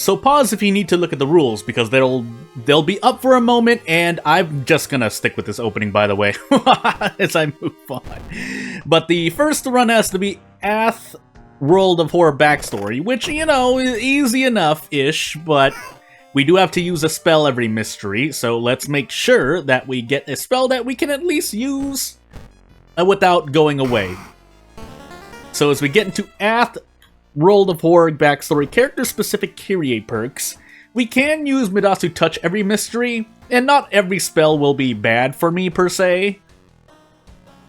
So pause if you need to look at the rules, because they'll be up for a moment, and I'm just gonna stick with this opening, by the way, as I move on. But the first run has to be Ath World of Horror Backstory, which, you know, is easy enough-ish, but we do have to use a spell every mystery, so let's make sure that we get a spell that we can at least use without going away. So as we get into Ath World of Horror Backstory, character-specific Kirie perks, we can use Midasu Touch every mystery, and not every spell will be bad for me, per se.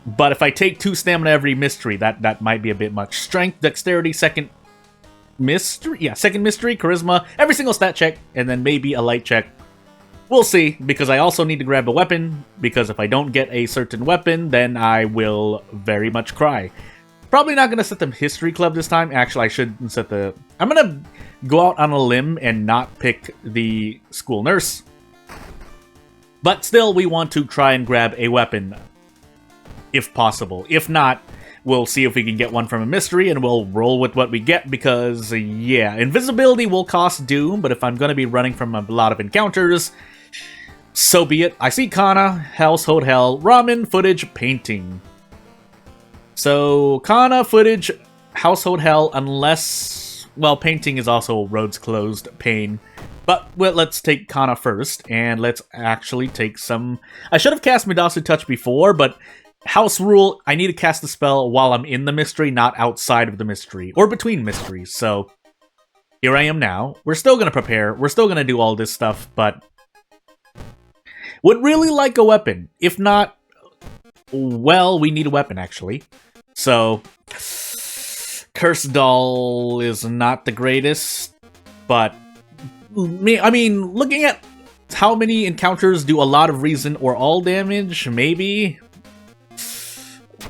But if I take 2 stamina every mystery, that might be a bit much. Strength, Dexterity, second mystery, Charisma, every single stat check, and then maybe a light check. We'll see, because I also need to grab a weapon, because if I don't get a certain weapon, then I will very much cry. Probably not going to set the History Club this time. Actually, I shouldn't set the... I'm going to go out on a limb and not pick the School Nurse. But still, we want to try and grab a weapon, if possible. If not, we'll see if we can get one from a mystery, and we'll roll with what we get, because, yeah, invisibility will cost Doom, but if I'm going to be running from a lot of encounters, so be it. I see Kana, Household Hell, Ramen, Footage, Painting. So, Kana, Footage, Household Hell, unless... Well, Painting is also Roads Closed, Pain. But, well, let's take Kana first, and let's actually take some... I should have cast Midasu Touch before, but house rule, I need to cast the spell while I'm in the mystery, not outside of the mystery, or between mysteries, so... Here I am now. We're still gonna prepare, we're still gonna do all this stuff, but... Would really like a weapon. If not... Well, we need a weapon, actually. So, Cursed Doll is not the greatest, but, I mean, looking at how many encounters do a lot of reason or all damage, maybe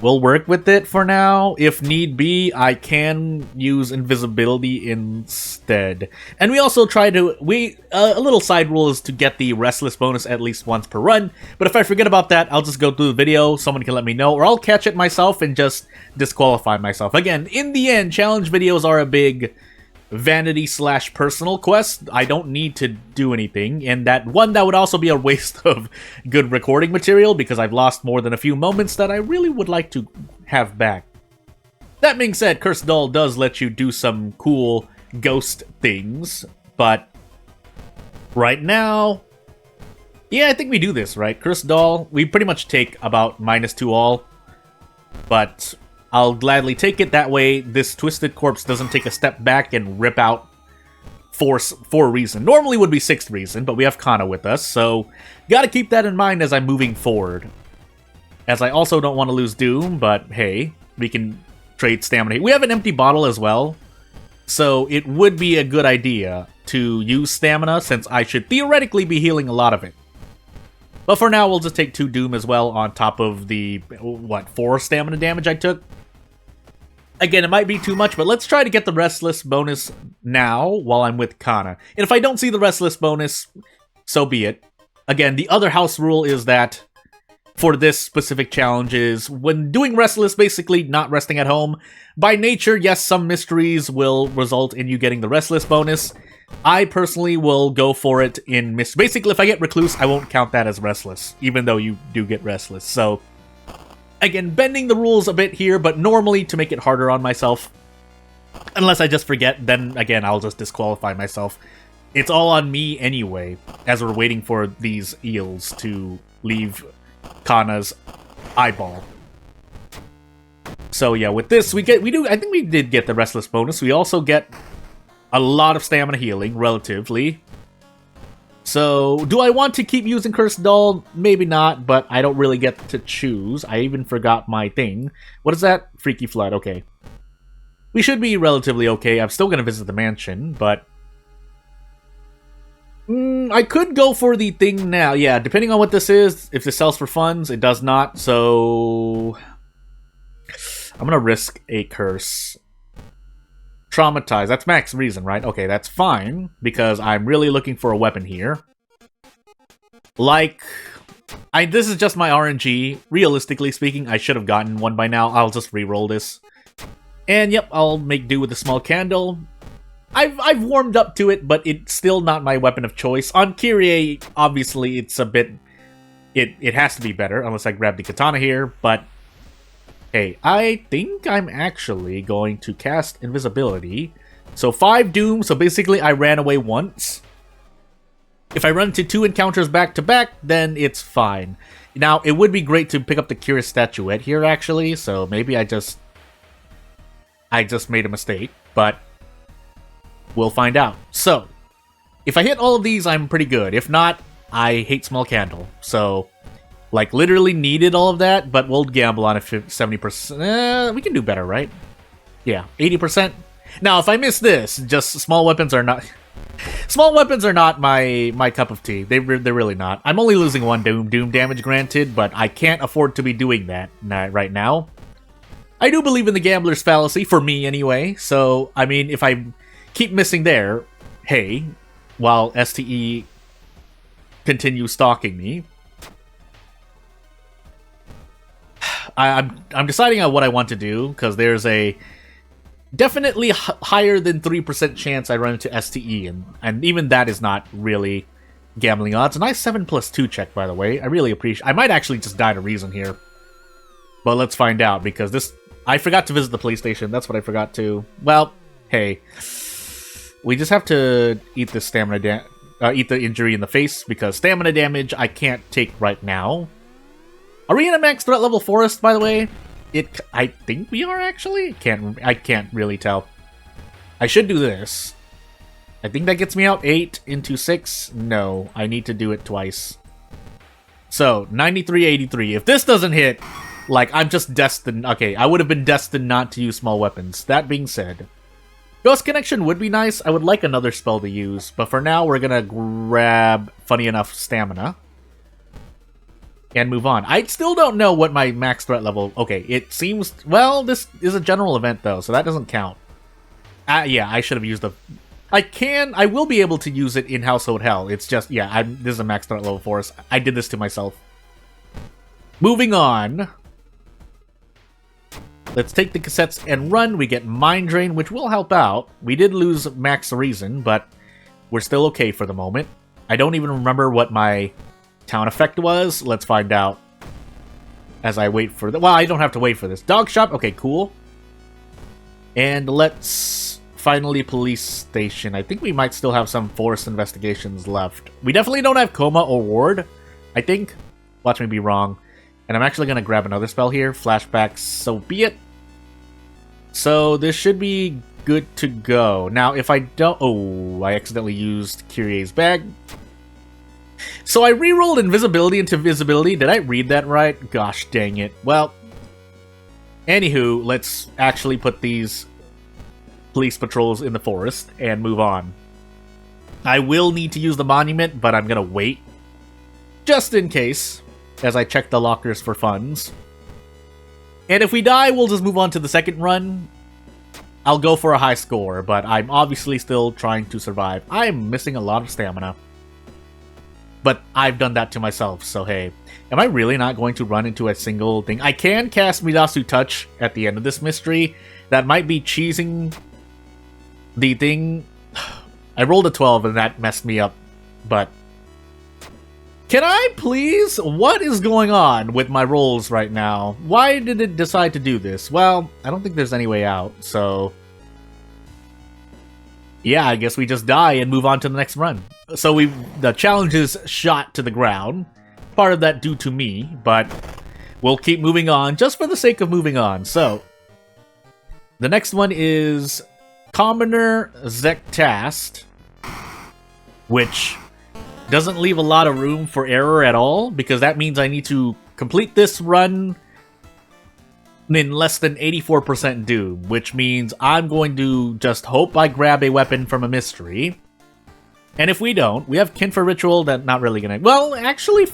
we'll work with it for now. If need be, I can use invisibility instead. And we also try to, a little side rule is to get the Restless bonus at least once per run, but if I forget about that, I'll just go through the video, someone can let me know, or I'll catch it myself and just disqualify myself. Again, in the end, challenge videos are a big vanity/personal quest. I don't need to do anything, and that would also be a waste of good recording material, because I've lost more than a few moments that I really would like to have back. That being said, Cursed Doll does let you do some cool ghost things, but right now, yeah, I think we do this, right? Cursed Doll, we pretty much take about -2 all, but I'll gladly take it. That way, this Twisted Corpse doesn't take a step back and rip out 4 reason. Normally would be 6th reason, but we have Kana with us, so gotta keep that in mind as I'm moving forward. As I also don't want to lose Doom, but hey, we can trade stamina. We have an empty bottle as well, so it would be a good idea to use stamina, since I should theoretically be healing a lot of it. But for now, we'll just take 2 Doom as well on top of the, 4 stamina damage I took? Again, it might be too much, but let's try to get the Restless bonus now while I'm with Kana. And if I don't see the Restless bonus, so be it. Again, the other house rule is that for this specific challenge is when doing Restless, basically not resting at home. By nature, yes, some mysteries will result in you getting the Restless bonus. I personally will go for it in basically, if I get Recluse, I won't count that as Restless, even though you do get Restless. So, again, bending the rules a bit here, but normally to make it harder on myself. Unless I just forget, then again, I'll just disqualify myself. It's all on me anyway, as we're waiting for these eels to leave Kana's eyeball. So yeah, with this, I think we did get the Restless bonus. We also get a lot of stamina healing, relatively. So, do I want to keep using Cursed Doll? Maybe not, but I don't really get to choose. I even forgot my thing. What is that? Freaky Flood, okay. We should be relatively okay. I'm still going to visit the mansion, but... I could go for the thing now. Yeah, depending on what this is, if this sells for funds, it does not, so... I'm going to risk a curse. Traumatized. That's max reason, right? Okay, that's fine, because I'm really looking for a weapon here. Like, this is just my RNG. Realistically speaking, I should have gotten one by now. I'll just re-roll this. And yep, I'll make do with a small candle. I've warmed up to it, but it's still not my weapon of choice. On Kirie, obviously, it's a bit... It has to be better, unless I grab the katana here, but... Hey, I think I'm actually going to cast invisibility. So 5 doom, so basically I ran away once. If I run into 2 encounters back to back, then it's fine. Now, it would be great to pick up the Kirie statuette here, actually, so maybe I just made a mistake, but we'll find out. So, if I hit all of these, I'm pretty good. If not, I hate small candle. So, like, literally needed all of that, but we'll gamble on it 70%. We can do better, right? Yeah, 80%. Now, if I miss this, just small weapons are not... Small weapons are not my cup of tea. They're really not. I'm only losing 1 doom damage, granted, but I can't afford to be doing that right now. I do believe in the gambler's fallacy, for me anyway, so, I mean, if I keep missing there, hey, while STE continues stalking me, I'm deciding on what I want to do, because there's a definitely higher than 3% chance I run into STE, and even that is not really gambling odds. A nice 7+2 check, by the way. I really appreciate. I might actually just die to reason here, but let's find out, because this... I forgot to visit the police station. That's what I forgot to. Well, hey, we just have to eat this eat the injury in the face, because stamina damage I can't take right now. Are we in a max threat level forest, by the way? I think we are, actually. I can't really tell. I should do this. I think that gets me out 8 into 6. No, I need to do it twice. So 93-83. If this doesn't hit, like, I'm just destined. Okay, I would have been destined not to use small weapons. That being said, Ghost Connection would be nice. I would like another spell to use, but for now we're gonna grab, funny enough, stamina. And move on. I still don't know what my max threat level... Okay, it seems... Well, this is a general event, though, so that doesn't count. Yeah, I should have used the... I will be able to use it in Household Hell. It's just, yeah, this is a max threat level for us. I did this to myself. Moving on. Let's take the cassettes and run. We get Mind Drain, which will help out. We did lose Max Reason, but we're still okay for the moment. I don't even remember what my town effect was. Let's find out as I wait for the... Well, I don't have to wait for this. Dog shop. Okay, cool. And let's finally police station. I think we might still have some forest investigations left. We definitely don't have Coma or Ward, I think. Watch me be wrong. And I'm actually going to grab another spell here. Flashback, so be it. So this should be good to go. Now, if I don't... Oh, I accidentally used Kirie's bag. So I rerolled invisibility into visibility. Did I read that right? Gosh dang it. Well, anywho, let's actually put these police patrols in the forest and move on. I will need to use the monument, but I'm gonna wait. Just in case, as I check the lockers for funds. And if we die, we'll just move on to the second run. I'll go for a high score, but I'm obviously still trying to survive. I'm missing a lot of stamina. But I've done that to myself, so hey. Am I really not going to run into a single thing? I can cast Midasu Touch at the end of this mystery. That might be cheesing the thing. I rolled a 12 and that messed me up. But can I please? What is going on with my rolls right now? Why did it decide to do this? Well, I don't think there's any way out, so... Yeah, I guess we just die and move on to the next run. So the challenge is shot to the ground. Part of that due to me, but we'll keep moving on just for the sake of moving on. So, the next one is Commoner Zektast, which doesn't leave a lot of room for error at all, because that means I need to complete this run in less than 84% doom, which means I'm going to just hope I grab a weapon from a mystery. And if we don't, we have Kinfer Ritual that not really gonna... Well, actually,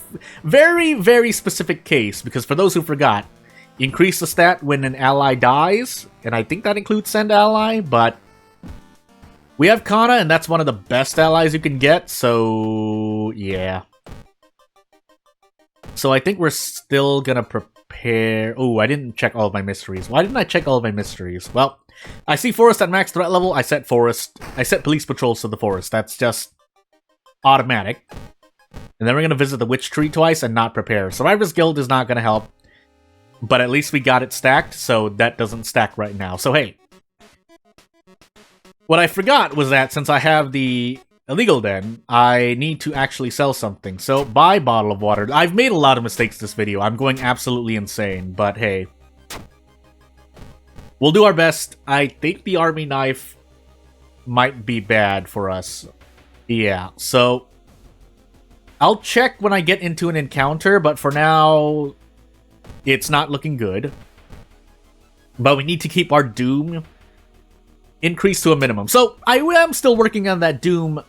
very, very specific case, because for those who forgot, increase the stat when an ally dies, and I think that includes Send Ally, but we have Kana, and that's one of the best allies you can get, so yeah. So I think we're still gonna prepare... Oh, I didn't check all of my mysteries. Why didn't I check all of my mysteries? Well, I see forest at max threat level, I set police patrols to the forest. That's just automatic. And then we're going to visit the witch tree twice and not prepare. Survivor's Guild is not going to help. But at least we got it stacked, so that doesn't stack right now. So hey. What I forgot was that since I have the illegal den, I need to actually sell something. So buy bottle of water. I've made a lot of mistakes this video. I'm going absolutely insane, but hey. We'll do our best. I think the army knife might be bad for us. Yeah, so I'll check when I get into an encounter, but for now, it's not looking good. But we need to keep our Doom increased to a minimum. So I am still working on that Doom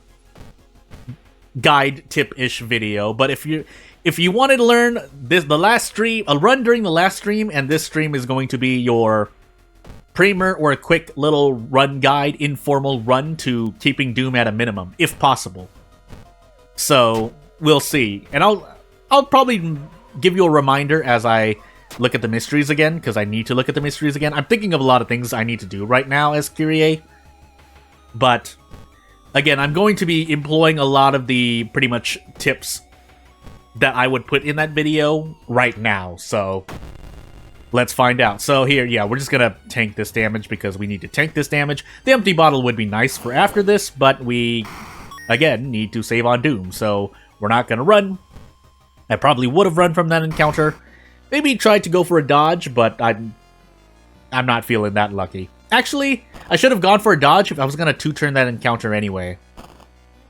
guide tip-ish video, but if you wanted to learn the last stream, a run during the last stream, and this stream is going to be your primer or a quick little run guide, informal run to keeping Doom at a minimum, if possible. So we'll see, and I'll probably give you a reminder as I look at the mysteries again, because I need to look at the mysteries again. I'm thinking of a lot of things I need to do right now as Kirie, but again, I'm going to be employing a lot of the pretty much tips that I would put in that video right now, so let's find out. So here, yeah, we're just gonna tank this damage because we need to tank this damage. The empty bottle would be nice for after this, but we, again, need to save on Doom, so we're not gonna run. I probably would have run from that encounter. Maybe tried to go for a dodge, but I'm not feeling that lucky. Actually, I should have gone for a dodge if I was gonna two-turn that encounter anyway.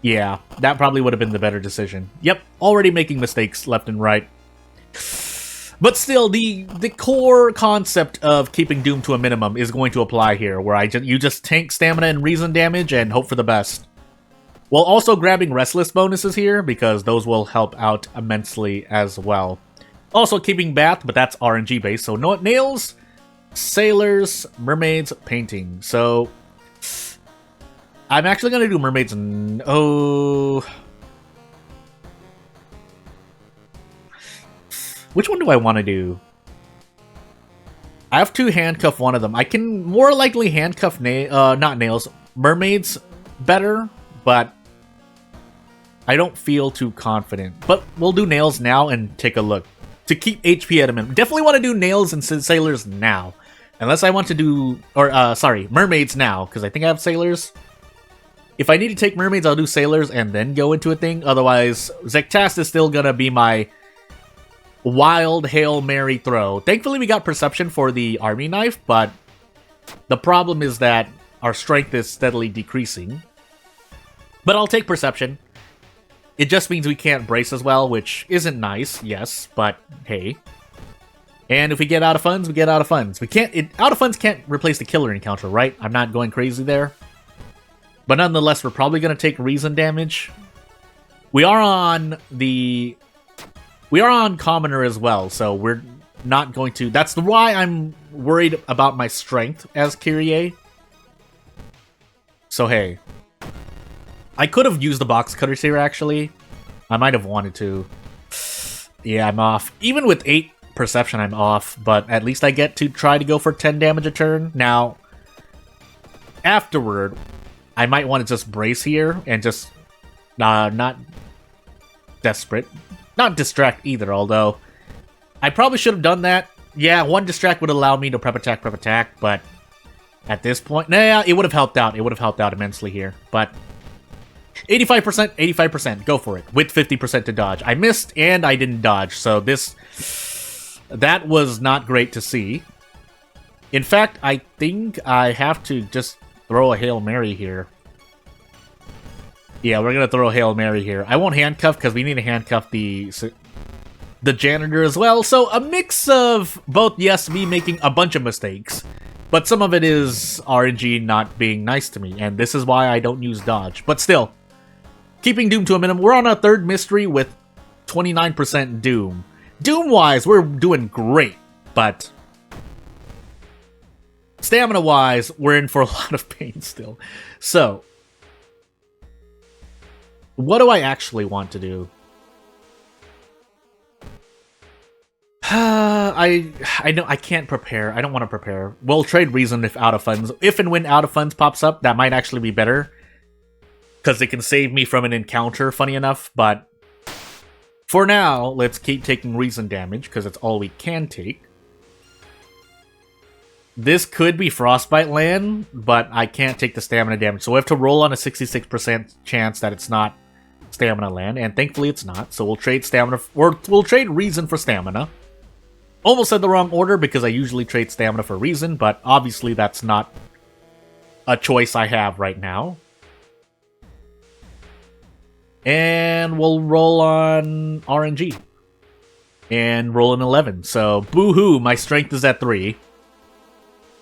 Yeah, that probably would have been the better decision. Yep, already making mistakes left and right. But still, the core concept of keeping Doom to a minimum is going to apply here, where you just tank stamina and reason damage and hope for the best. While also grabbing Restless bonuses here, because those will help out immensely as well. Also keeping Bath, but that's RNG based, so no nails, sailors, mermaids, painting. So I'm actually going to do mermaids and... oh... which one do I want to do? I have to handcuff one of them. I can more likely handcuff not nails, mermaids better, but I don't feel too confident. But we'll do nails now and take a look. To keep HP at a minimum. Definitely want to do nails and sailors now. Unless I want to do... or, sorry, mermaids now, because I think I have sailors. If I need to take mermaids, I'll do sailors and then go into a thing. Otherwise, Zektast is still gonna be my wild Hail Mary throw. Thankfully, we got perception for the army knife, but the problem is that our strength is steadily decreasing. But I'll take perception. It just means we can't brace as well, which isn't nice, yes, but hey. And if we get out of funds, we get out of funds. We can't... out of funds can't replace the killer encounter, right? I'm not going crazy there. But nonetheless, we're probably going to take reason damage. We are on the... we are on commoner as well, so we're not going to... that's why I'm worried about my strength as Kirie. So hey. I could have used the box cutters here, actually. I might have wanted to. Yeah, I'm off. Even with 8 perception, I'm off, but at least I get to try to go for 10 damage a turn. Now, afterward, I might want to just brace here and just... not desperate. Not distract either, although I probably should have done that. Yeah, one distract would allow me to prep attack, but at this point... nah, it would have helped out. It would have helped out immensely here, but... 85%, 85%, go for it, with 50% to dodge. I missed, and I didn't dodge, so that was not great to see. In fact, I think I have to just throw a Hail Mary here. Yeah, we're gonna throw a Hail Mary here. I won't handcuff, because we need to handcuff the janitor as well, so a mix of both, yes, me making a bunch of mistakes, but some of it is RNG not being nice to me, and this is why I don't use dodge. But still, keeping Doom to a minimum. We're on our third mystery with 29% Doom. Doom-wise, we're doing great, but stamina-wise, we're in for a lot of pain still. So, what do I actually want to do? I I know I can't prepare. I don't want to prepare. We'll trade reason if out of funds. If and when out of funds pops up, that might actually be better. Because it can save me from an encounter, funny enough. But for now, let's keep taking reason damage, because it's all we can take. This could be Frostbite Land, but I can't take the stamina damage. So we have to roll on a 66% chance that it's not Stamina Land, and thankfully it's not. So we'll trade stamina, or we'll trade reason for stamina. Almost said the wrong order because I usually trade stamina for reason, but obviously that's not a choice I have right now. And we'll roll on RNG. And roll an 11. So, boo-hoo, my strength is at 3.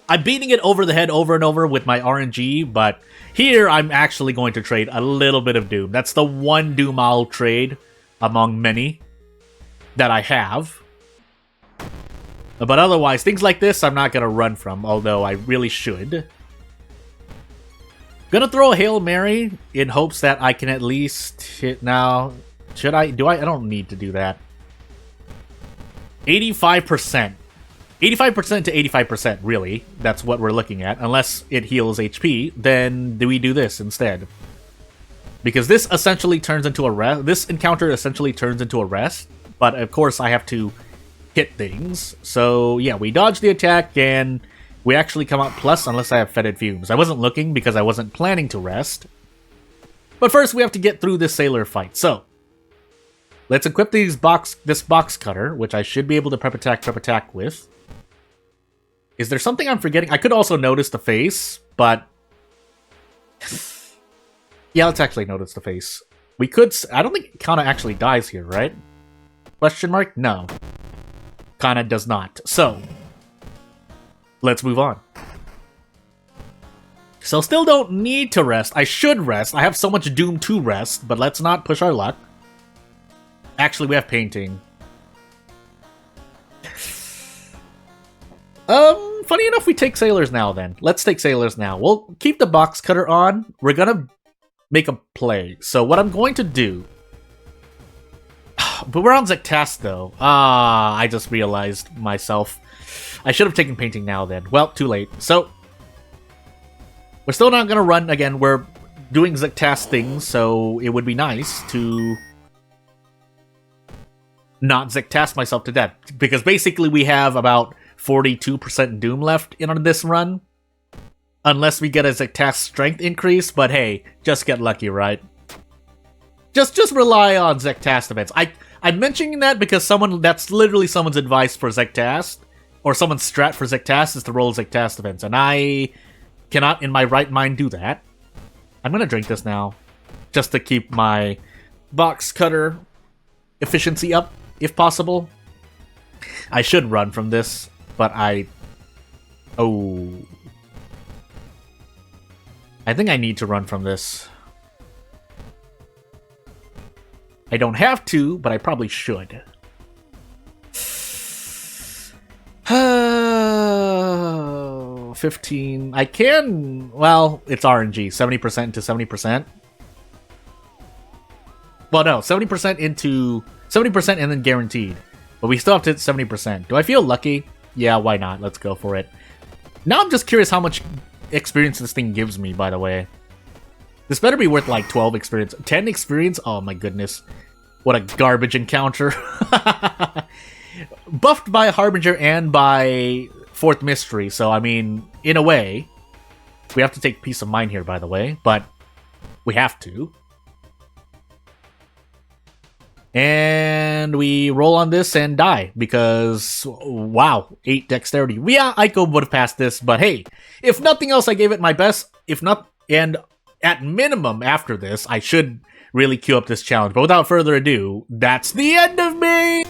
I'm beating it over the head over and over with my RNG, but here I'm actually going to trade a little bit of Doom. That's the one Doom I'll trade among many that I have. But otherwise, things like this I'm not going to run from, although I really should. Gonna throw a Hail Mary in hopes that I can at least hit now. Should I? Do I? I don't need to do that. 85%. 85% to 85%, really. That's what we're looking at. Unless it heals HP, then do we do this instead? Because this essentially turns into a rest. This encounter essentially turns into a rest. But of course, I have to hit things. So yeah, we dodge the attack and we actually come out plus unless I have fetid fumes. I wasn't looking because I wasn't planning to rest. But first we have to get through this sailor fight. So let's equip this box cutter, which I should be able to prep attack with. Is there something I'm forgetting? I could also notice the face, but yeah, let's actually notice the face. We could. I don't think Kana actually dies here, right? Question mark? No. Kana does not. So let's move on. So still don't need to rest. I should rest. I have so much Doom to rest, but let's not push our luck. Actually, we have painting. Funny enough, we take sailors now then. Let's take sailors now. We'll keep the box cutter on. We're gonna make a play. So what I'm going to do... But we're on Zektas though. I just realized myself. I should have taken painting now then. Well, too late. So, we're still not gonna run again. We're doing Zektas things, so it would be nice to not Zektas myself to death. Because basically we have about 42% Doom left in this run. Unless we get a Zektas strength increase, but hey, just get lucky, right? Just rely on Zektas events. I'm mentioning that because that's literally someone's advice for Zektas, or someone's strat for Zektas is to roll Zektas events, and I cannot in my right mind do that. I'm gonna drink this now, just to keep my box cutter efficiency up, if possible. I should run from this, but I think I need to run from this. I don't have to, but I probably should. 15. I can... Well, it's RNG. 70% to 70%. Well, no. 70% into... 70% and then guaranteed. But we still have to hit 70%. Do I feel lucky? Yeah, why not? Let's go for it. Now I'm just curious how much experience this thing gives me, by the way. This better be worth like 12 experience. 10 experience? Oh my goodness. What a garbage encounter. Buffed by Harbinger and by Fourth Mystery, so I mean, in a way, we have to take Peace of Mind here, by the way, but we have to. And we roll on this and die, because, wow, 8 dexterity. Yeah, Aiko would have passed this, but hey, if nothing else, I gave it my best. If not, and at minimum after this, I should really queue up this challenge. But without further ado, that's the end of me!